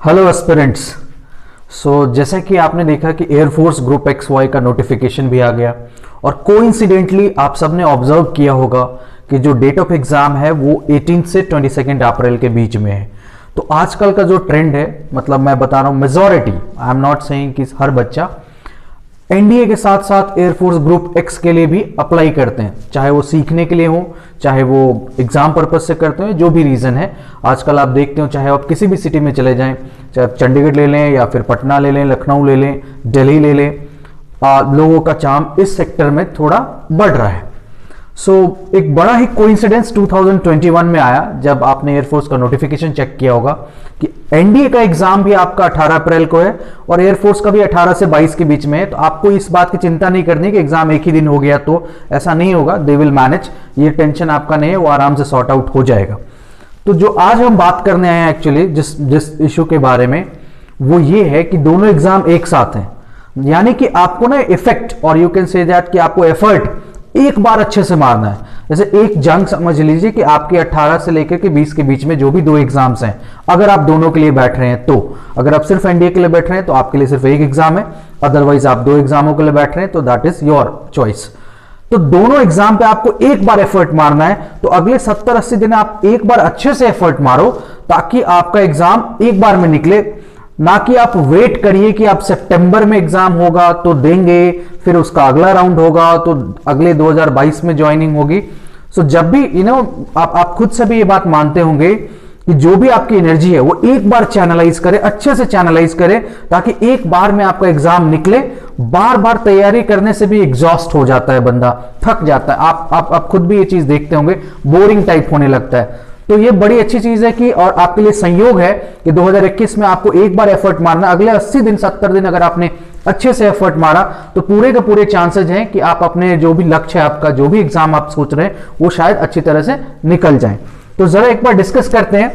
Hello aspirants. जैसा कि आपने देखा कि एयरफोर्स ग्रुप एक्स वाई का नोटिफिकेशन भी आ गया और कोइंसिडेंटली आप सबने ऑब्जर्व किया होगा कि जो डेट ऑफ एग्जाम है वो 18 से 22 अप्रैल के बीच में है। तो आजकल का जो ट्रेंड है, मतलब मैं बता रहा हूं majority, I am not saying कि हर बच्चा एनडीए के साथ साथ एयरफोर्स ग्रुप एक्स के लिए भी अप्लाई करते हैं, चाहे वो सीखने के लिए हो, चाहे वो एग्जाम पर्पज से करते हो, जो भी रीजन है। आजकल आप देखते हो, चाहे आप किसी भी सिटी में चले जाएं, चाहे आप चंडीगढ़ ले लें या फिर पटना ले लें, लखनऊ ले लें, दिल्ली ले लें, लोगों का चार्म इस सेक्टर में थोड़ा बढ़ रहा है। एक बड़ा ही कोइंसिडेंस 2021 में आया जब आपने एयरफोर्स का नोटिफिकेशन चेक किया होगा कि एनडीए का एग्जाम भी आपका 18 अप्रैल को है और एयरफोर्स का भी 18 से 22 के बीच में है। तो आपको इस बात की चिंता नहीं करनी कि एग्जाम एक ही दिन हो गया, तो ऐसा नहीं होगा। दे विल मैनेज, ये टेंशन आपका नहीं है, वो आराम से सॉर्ट आउट हो जाएगा। तो जो आज हम बात करने आए हैं एक्चुअली जिस इशू के बारे में, वो ये है कि दोनों एग्जाम एक साथ हैं, यानी कि आपको ना इफेक्ट और यू कैन से दैट कि आपको एफर्ट एक बार अच्छे से मारना है। जैसे एक जंग समझ लीजिए कि आपके 18 से लेकर के 20 के बीच में जो भी दो एग्जाम्स हैं, अगर आप दोनों के लिए बैठ रहे हैं, तो अगर आप सिर्फ एनडीए के लिए बैठ रहे हैं तो आपके लिए सिर्फ एक एग्जाम है, अदरवाइज आप दो एग्जामों के लिए बैठ रहे हैं तो दैट इज योर चॉइस। तो दोनों एग्जाम पे आपको एक बार एफर्ट मारना है। तो अगले 70-80 दिन आप एक बार अच्छे से एफर्ट मारो ताकि आपका एग्जाम एक बार में निकले, ना कि आप वेट करिए कि आप सितंबर में एग्जाम होगा तो देंगे, फिर उसका अगला राउंड होगा तो अगले 2022 में ज्वाइनिंग होगी। जब भी आप खुद से भी ये बात मानते होंगे कि जो भी आपकी एनर्जी है वो एक बार चैनलाइज करे, अच्छे से चैनलाइज करे, ताकि एक बार में आपका एग्जाम निकले। बार बार तैयारी करने से भी एग्जॉस्ट हो जाता है बंदा, थक जाता है। आप खुद भी ये चीज देखते होंगे, बोरिंग टाइप होने लगता है। तो ये बड़ी अच्छी चीज है कि, और आपके लिए संयोग है कि 2021 में आपको एक बार एफर्ट मारना, अगले 80 दिन 70 दिन अगर आपने अच्छे से एफर्ट मारा तो पूरे के पूरे चांसेस हैं कि आप अपने जो भी लक्ष्य है, आपका जो भी एग्जाम आप सोच रहे हैं, वो शायद अच्छी तरह से निकल जाए। तो जरा एक बार डिस्कस करते हैं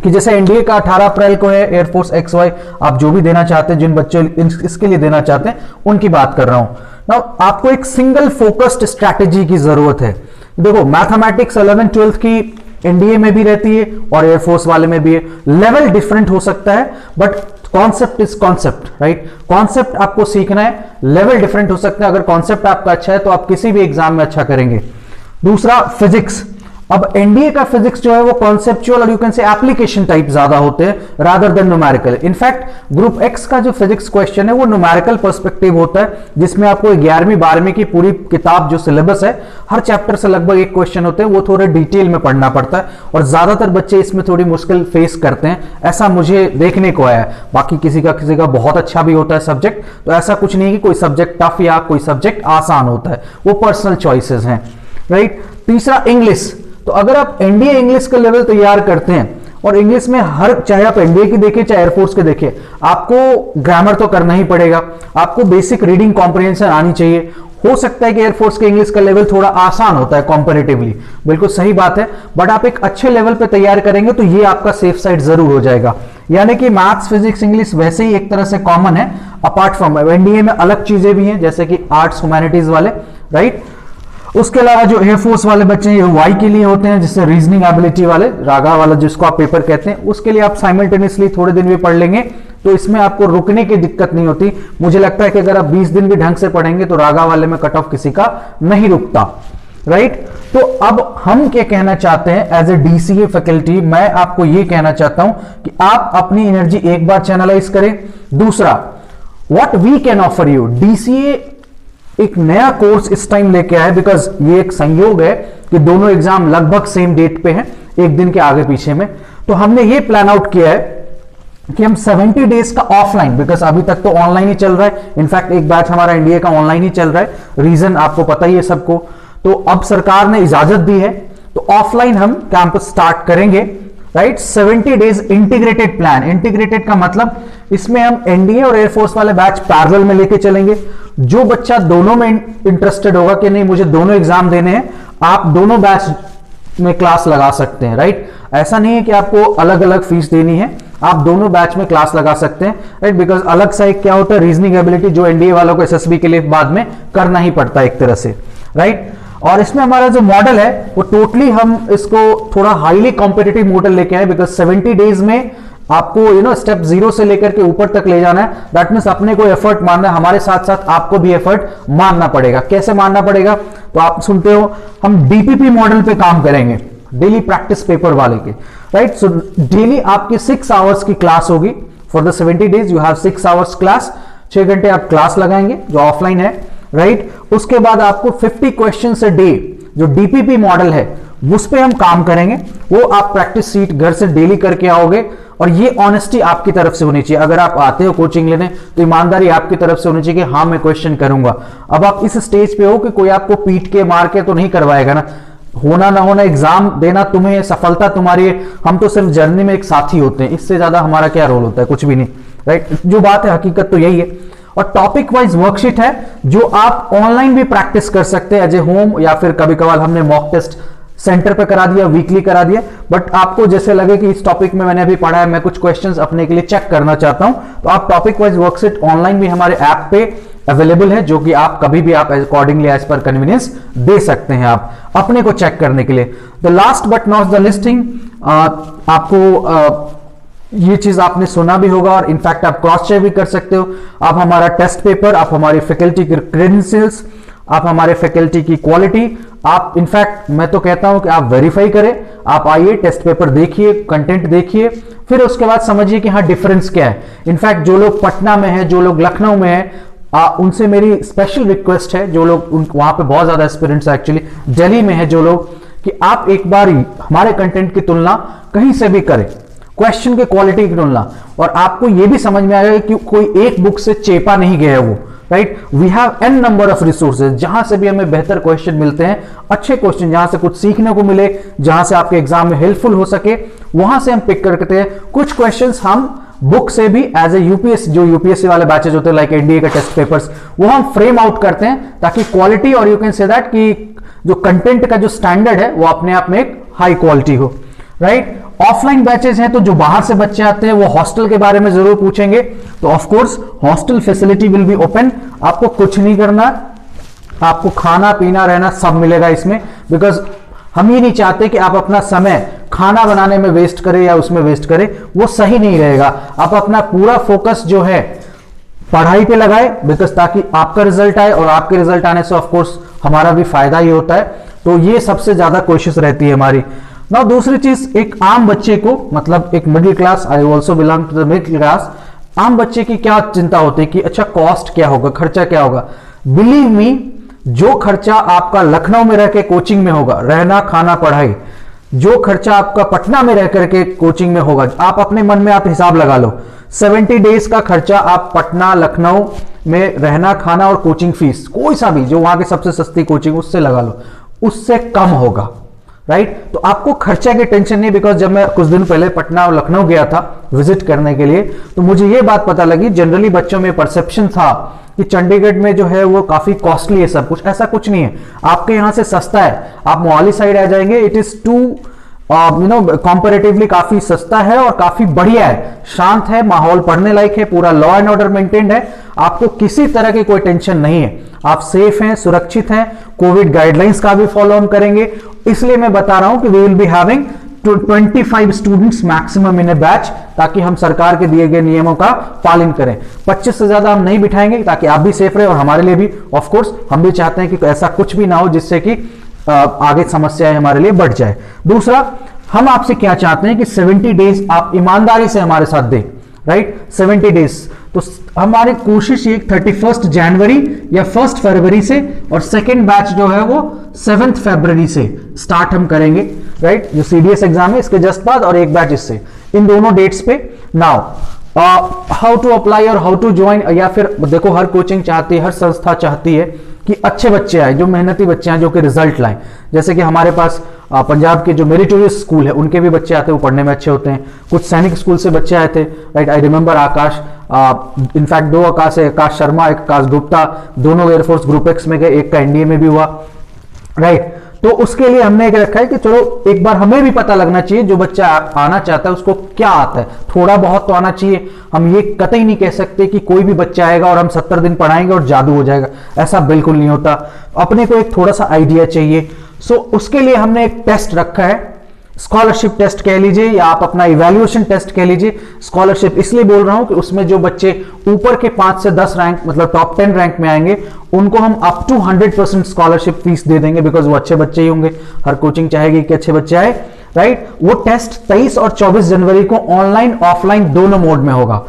कि जैसे एनडीए का 18 अप्रैल को है, एयरफोर्स एक्स वाई आप जो भी देना चाहते हैं, जिन बच्चे इसके लिए देना चाहते हैं उनकी बात कर रहा हूं। नाउ आपको एक सिंगल फोकस्ड स्ट्रैटेजी की जरूरत है। देखो, मैथमेटिक्स 11th 12th की एनडीए में भी रहती है और एयरफोर्स वाले में भी है। लेवल डिफरेंट हो सकता है but concept is concept, right. Concept आपको सीखना है, लेवल डिफरेंट हो सकता है। अगर कॉन्सेप्ट आपका अच्छा है तो आप किसी भी एग्जाम में अच्छा करेंगे। दूसरा, फिजिक्स। अब एनडीए का फिजिक्स जो है वो कॉन्सेप्चुअल और you can say application type ज्यादा होते हैं rather than numerical. In fact group x का जो फिजिक्स क्वेश्चन है वो न्यूमेरिकल पर्सपेक्टिव होता है, जिसमें आपको 11वीं 12वीं की पूरी किताब जो सिलेबस है, हर चैप्टर से लगभग एक क्वेश्चन होते हैं, वो थोड़े डिटेल में पढ़ना पड़ता है और ज्यादातर बच्चे इसमें थोड़ी मुश्किल फेस करते हैं, ऐसा मुझे देखने को आया है। बाकी किसी का बहुत अच्छा भी होता है सब्जेक्ट, तो ऐसा कुछ नहीं कि कोई सब्जेक्ट टफ या कोई सब्जेक्ट आसान होता है, वो पर्सनल चॉइसेस हैं, राइट। तीसरा, इंग्लिश। तो अगर आप एनडीए इंग्लिश का लेवल तैयार करते हैं, और इंग्लिश में हर, चाहे आप एनडीए की देखें चाहे एयरफोर्स के देखें, आपको ग्रामर तो करना ही पड़ेगा, आपको बेसिक रीडिंग कॉम्प्रिहेंशन आनी चाहिए। हो सकता है कि एयरफोर्स के इंग्लिश का लेवल थोड़ा आसान होता है कंपैरेटिवली, बिल्कुल सही बात है, बट आप एक अच्छे लेवल पे तैयार करेंगे तो ये आपका सेफ साइड जरूर हो जाएगा। यानी कि मैथ्स, फिजिक्स, इंग्लिश वैसे ही एक तरह से कॉमन है, अपार्ट फ्रॉम एनडीए में अलग चीजें भी हैं जैसे कि आर्ट्स ह्यूमैनिटीज वाले, राइट। उसके अलावा जो एयरफोर्स वाले बच्चे हैं वाई के लिए होते हैं, जिससे रीजनिंग एबिलिटी वाले, रागा वाला जिसको आप पेपर कहते हैं, उसके लिए आप साइमल्टेनियसली थोड़े दिन भी पढ़ लेंगे तो इसमें आपको रुकने की दिक्कत नहीं होती। मुझे लगता है कि अगर आप 20 दिन भी ढंग से पढ़ेंगे तो रागा वाले में कट ऑफ किसी का नहीं रुकता, राइट। तो अब हम क्या कहना चाहते हैं एज ए डीसीए फैकल्टी, मैं आपको यह कहना चाहता हूं कि आप अपनी एनर्जी एक बार चैनलाइज करें। दूसरा, what we can offer you, DCA एक नया कोर्स इस टाइम लेके आया, बिकॉज ये एक संयोग है कि दोनों एग्जाम लगभग सेम डेट पे हैं, एक दिन के आगे पीछे में। तो हमने ये प्लान आउट किया है कि हम 70 डेज का ऑफलाइन, बिकॉज अभी तक तो ऑनलाइन ही चल रहा है, इनफैक्ट एक बैच हमारा एनडीए का ऑनलाइन ही चल रहा है, रीजन आपको पता ही है सबको। तो अब सरकार ने इजाजत दी है तो ऑफलाइन हम कैंपस स्टार्ट करेंगे, right. 70 days integrated plan. Integrated का मतलब इसमें हम एनडीए और एयरफोर्स वाले बैच पैरेलल में लेके चलेंगे। जो बच्चा दोनों में इंटरेस्टेड होगा कि नहीं मुझे दोनों एग्जाम देने हैं, आप दोनों बैच में क्लास लगा सकते हैं, राइट। ऐसा नहीं है कि आपको अलग अलग फीस देनी है, आप दोनों बैच में क्लास लगा सकते हैं, राइट। बिकॉज अलग सा एक क्या होता है, रीजनिंग एबिलिटी, जो एनडीए वालों को एसएसबी के लिए बाद में करना ही पड़ता है एक तरह से, राइट। और इसमें हमारा जो मॉडल है वो टोटली हम इसको थोड़ा हाईली कॉम्पिटिटिव मॉडल लेके आए, बिकॉज 70 डेज में आपको स्टेप 0 से लेकर के ऊपर तक ले जाना है। दैट मीन्स अपने को एफर्ट मारना है, हमारे साथ साथ आपको भी एफर्ट मारना पड़ेगा। कैसे मारना पड़ेगा? तो आप सुनते हो हम डीपीपी मॉडल पे काम करेंगे, डेली प्रैक्टिस पेपर वाले के, राइट। सो डेली आपकी 6 आवर्स की क्लास होगी। For the 70 days you have 6 hours class, 6 घंटे आप क्लास लगाएंगे जो ऑफलाइन है, राइट। उसके बाद आपको 50 क्वेश्चन अ डे जो डीपीपी मॉडल है उस पे हम काम करेंगे। वो आप प्रैक्टिस सीट घर से डेली करके आओगे, और ये ऑनेस्टी आपकी तरफ से होनी चाहिए। अगर आप आते हो कोचिंग लेने तो ईमानदारी आपकी तरफ से होनी चाहिए कि हाँ मैं क्वेश्चन करूंगा। अब आप इस स्टेज पे हो कि कोई आपको पीट के मार के तो नहीं करवाएगा ना, होना ना होना एग्जाम देना तुम्हें, सफलता तुम्हारी है। हम तो सिर्फ जर्नी में एक साथी होते हैं, इससे ज्यादा हमारा क्या रोल होता है? कुछ भी नहीं, राइट। जो बात है हकीकत तो यही है। और टॉपिक वाइज वर्कशीट है जो आप ऑनलाइन भी प्रैक्टिस कर सकते हैं एज ए होम, या फिर कभी कभार हमने मॉक टेस्ट सेंटर पे करा दिया, वीकली करा दिया। बट आपको जैसे लगे कि इस टॉपिक में मैंने अभी पढ़ा है, मैं कुछ क्वेश्चंस अपने के लिए चेक करना चाहता हूं, तो आप टॉपिक वाइज वर्कशीट ऑनलाइन भी हमारे ऐप पे अवेलेबल है, जो कि आप कभी भी आप अकॉर्डिंगली एज पर कन्वीनियंस दे सकते हैं आप अपने को चेक करने के लिए। The last but not the listing, आपको ये चीज आपने सुना भी होगा और इनफैक्ट आप क्रॉस चेक भी कर सकते हो। आप हमारा टेस्ट पेपर, आप हमारी फैकल्टी की क्रेडेंशियल्स, आप हमारे फैकल्टी की क्वालिटी, आप इनफैक्ट मैं तो कहता हूं कि आप वेरीफाई करें। आप आइए, टेस्ट पेपर देखिए, कंटेंट देखिए, फिर उसके बाद समझिए कि हाँ डिफरेंस क्या है। इनफैक्ट जो लोग पटना में है, जो लोग लखनऊ में है, उनसे मेरी स्पेशल रिक्वेस्ट है, जो लोग वहां पे बहुत ज्यादा एस्पिरेंट्स एक्चुअली दिल्ली में है जो लोग, कि आप एक बार हमारे कंटेंट की तुलना कहीं से भी करें, क्वेश्चन के क्वालिटी की तुलना, और आपको यह भी समझ में आएगा कि कोई एक बुक से चेपा नहीं गया है वो, right. We have an number of resources, जहां से भी हमें बेहतर क्वेश्चन मिलते हैं, अच्छे क्वेश्चन जहां से कुछ सीखने को मिले, जहां से आपके एग्जाम में हेल्पफुल हो सके, वहां से हम पिक करते हैं। कुछ क्वेश्चंस हम बुक से भी एज ए यूपीएससी, जो यूपीएससी वाले बैचेज होते हैं लाइक एनडीए का टेस्ट पेपर्स, वो हम फ्रेम आउट करते हैं ताकि क्वालिटी, और यू कैन से दैट कि जो कंटेंट का जो स्टैंडर्ड है वो अपने आप में एक हाई क्वालिटी हो, राइट। ऑफलाइन बैचेस हैं तो जो बाहर से बच्चे आते हैं वो हॉस्टल के बारे में जरूर पूछेंगे, तो of course hostel facility will be open. आपको कुछ नहीं करना, आपको खाना पीना रहना सब मिलेगा इसमें, बिकॉज हम ये नहीं चाहते कि आप अपना समय खाना बनाने में वेस्ट करें या उसमें वेस्ट करें, वो सही नहीं रहेगा। आप अपना पूरा फोकस जो है पढ़ाई पे लगाए, बिकॉज ताकि आपका रिजल्ट आए, और आपके रिजल्ट आने से ऑफकोर्स हमारा भी फायदा ही होता है। तो ये सबसे ज्यादा कोशिश रहती है हमारी। ना दूसरी चीज, एक आम बच्चे को, मतलब एक middle class, I also belong to the middle class, आम बच्चे की क्या चिंता होती है कि अच्छा कॉस्ट क्या होगा, खर्चा क्या होगा। बिलीव मी, जो खर्चा आपका लखनऊ में रह के कोचिंग में होगा, रहना खाना पढ़ाई, जो खर्चा आपका पटना में रह करके कोचिंग में होगा, आप अपने मन में आप हिसाब लगा लो। 70 डेज का खर्चा आप पटना लखनऊ में रहना खाना और कोचिंग फीस, कोई सा भी जो वहां की सबसे सस्ती कोचिंग उससे लगा लो, उससे कम होगा, राइट। तो आपको खर्चा की टेंशन नहीं। बिकॉज जब मैं कुछ दिन पहले पटना और लखनऊ गया था विजिट करने के लिए, तो मुझे यह बात पता लगी, जनरली बच्चों में परसेप्शन था कि चंडीगढ़ में जो है वो काफी कॉस्टली है सब कुछ। ऐसा कुछ नहीं है, आपके यहां से सस्ता है। आप मोहाली साइड आ जाएंगे, इट इज टू कंपैरेटिवली काफी सस्ता है और काफी बढ़िया है, शांत है, माहौल पढ़ने लायक है, पूरा लॉ एंड ऑर्डर मेंटेन्ड है, आपको किसी तरह की कोई टेंशन नहीं है, आप सेफ हैं, सुरक्षित हैं। कोविड गाइडलाइंस का भी फॉलो हम करेंगे, इसलिए मैं बता रहा हूं कि we will be having 25 students maximum in a batch, ताकि हम सरकार के दिए गए नियमों का पालन करें। 25 से ज्यादा हम नहीं बिठाएंगे ताकि आप भी सेफ रहे और हमारे लिए भी। ऑफ कोर्स हम भी चाहते हैं कि ऐसा कुछ भी ना हो जिससे कि आगे समस्याएं हमारे लिए बढ़ जाए। दूसरा, हम आपसे क्या चाहते हैं कि 70 डेज आप ईमानदारी से हमारे साथ दें, राइट। 70 डेज तो हमारी कोशिश ये 31 जनवरी या 1 फरवरी से, और सेकेंड बैच जो है वो 7 फरवरी से स्टार्ट हम करेंगे, राइट। जो सीडीएस एग्जाम है इसके जस्ट बाद, और एक बैच इससे, इन दोनों डेट्स पे। नाउ हाउ टू अप्लाई और हाउ टू ज्वाइन, या फिर देखो हर कोचिंग चाहती है, हर संस्था चाहती है कि अच्छे बच्चे आए, जो मेहनती बच्चे हैं, जो कि रिजल्ट लाएं। जैसे कि हमारे पास पंजाब के जो मेरिटोरियस स्कूल है उनके भी बच्चे आते हैं, वो पढ़ने में अच्छे होते हैं। कुछ सैनिक स्कूल से बच्चे आए थे, right. I remember Akash, in fact 2 आकाश है, आकाश शर्मा, एक आकाश गुप्ता, दोनों एयरफोर्स ग्रुप एक्स में गए, एक का एनडीए में भी हुआ, राइट। तो उसके लिए हमने एक रखा है कि चलो एक बार हमें भी पता लगना चाहिए, जो बच्चा आना चाहता है उसको क्या आता है, थोड़ा बहुत तो आना चाहिए। हम ये कतई नहीं कह सकते कि कोई भी बच्चा आएगा और हम 70 दिन पढ़ाएंगे और जादू हो जाएगा, ऐसा बिल्कुल नहीं होता। अपने को एक थोड़ा सा आइडिया चाहिए। सो उसके लिए हमने एक टेस्ट रखा है, स्कॉलरशिप टेस्ट कह लीजिए या आप अपना इवैल्यूएशन टेस्ट कह लीजिए। स्कॉलरशिप इसलिए बोल रहा हूं कि उसमें जो बच्चे ऊपर के 5 से 10 रैंक मतलब टॉप 10 रैंक में आएंगे उनको हम अप टू 100% स्कॉलरशिप फीस दे देंगे, बिकॉज वो अच्छे बच्चे ही होंगे। हर कोचिंग चाहेगी कि अच्छे बच्चे आए, राइट। वो टेस्ट 23 और 24 जनवरी को ऑनलाइन ऑफलाइन दोनों मोड में होगा।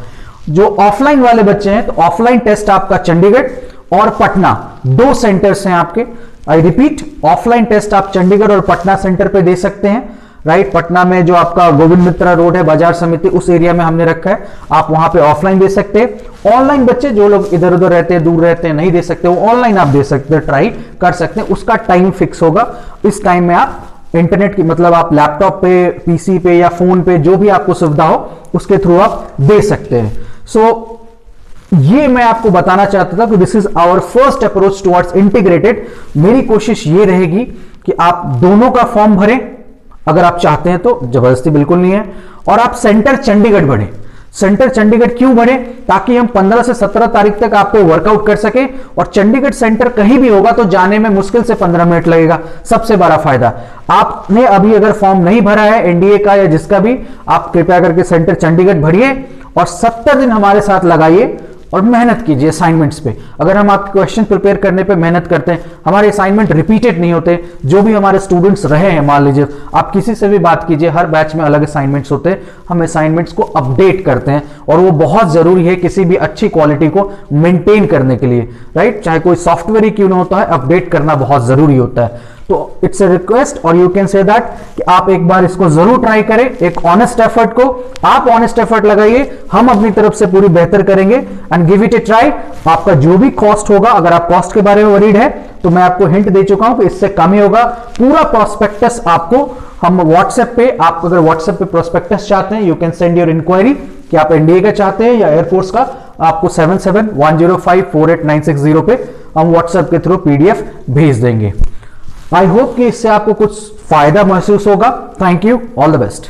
जो ऑफलाइन वाले बच्चे हैं तो ऑफलाइन टेस्ट आपका चंडीगढ़ और पटना 2 सेंटर्स हैं आपके। आई रिपीट, ऑफलाइन टेस्ट आप चंडीगढ़ और पटना सेंटर पे दे सकते हैं, राइट। पटना में जो आपका गोविंद मित्रा रोड है, बाजार समिति, उस एरिया में हमने रखा है, आप वहां पे ऑफलाइन दे सकते हैं। ऑनलाइन बच्चे जो लोग इधर उधर रहते हैं, दूर रहते हैं, नहीं दे सकते, वो ऑनलाइन आप दे सकते हैं, ट्राई कर सकते हैं। उसका टाइम फिक्स होगा। इस टाइम में आप इंटरनेट की मतलब आप लैपटॉप पे, पीसी पे या फोन पे जो भी आपको सुविधा हो उसके थ्रू आप दे सकते हैं। सो ये मैं आपको बताना चाहता था कि this is our first approach towards integrated. मेरी कोशिश ये रहेगी कि आप दोनों का फॉर्म भरें अगर आप चाहते हैं तो, जबरदस्ती बिल्कुल नहीं है। और आप सेंटर चंडीगढ़ भरें। सेंटर चंडीगढ़ क्यों भरें? ताकि हम 15 से 17 तारीख तक आपको वर्कआउट कर सके। और चंडीगढ़ सेंटर कहीं भी होगा तो जाने में मुश्किल से 15 मिनट लगेगा। सबसे बड़ा फायदा, आपने अभी अगर फॉर्म नहीं भरा है एनडीए का या जिसका भी, आप कृपया करके सेंटर चंडीगढ़ भरिए और 70 दिन हमारे साथ लगाइए और मेहनत कीजिए असाइनमेंट्स पे। अगर हम आपके क्वेश्चन प्रिपेयर करने पे मेहनत करते हैं, हमारे असाइनमेंट रिपीटेड नहीं होते। जो भी हमारे स्टूडेंट्स रहे हैं, मान लीजिए आप किसी से भी बात कीजिए, हर बैच में अलग असाइनमेंट्स होते हैं। हम असाइनमेंट्स को अपडेट करते हैं और वो बहुत जरूरी है किसी भी अच्छी क्वालिटी को मेंटेन करने के लिए, राइट। चाहे कोई सॉफ्टवेयर ही क्यों ना होता है, अपडेट करना बहुत जरूरी होता है। तो इट्स ए रिक्वेस्ट और यू कैन से दैट कि आप एक बार इसको जरूर ट्राई करें। एक ऑनेस्ट एफर्ट को आप ऑनेस्ट एफर्ट लगाइए, हम अपनी तरफ से पूरी बेहतर करेंगे and give it A try. आपका जो भी कॉस्ट होगा, अगर आप कॉस्ट के बारे में वरीड है तो मैं आपको हिंट दे चुका हूं कि इससे कम ही होगा। पूरा प्रोस्पेक्टस आपको हम व्हाट्सएप पे, आप अगर व्हाट्सएप पे प्रोस्पेक्टस चाहते हैं, you can send your enquiry कि आप एनडीए का चाहते हैं या एयरफोर्स का, आपको 7710548960 पे हम व्हाट्सएप के थ्रू पीडीएफ भेज देंगे। आई होप कि इससे आपको कुछ फायदा महसूस होगा। Thank you, all the best.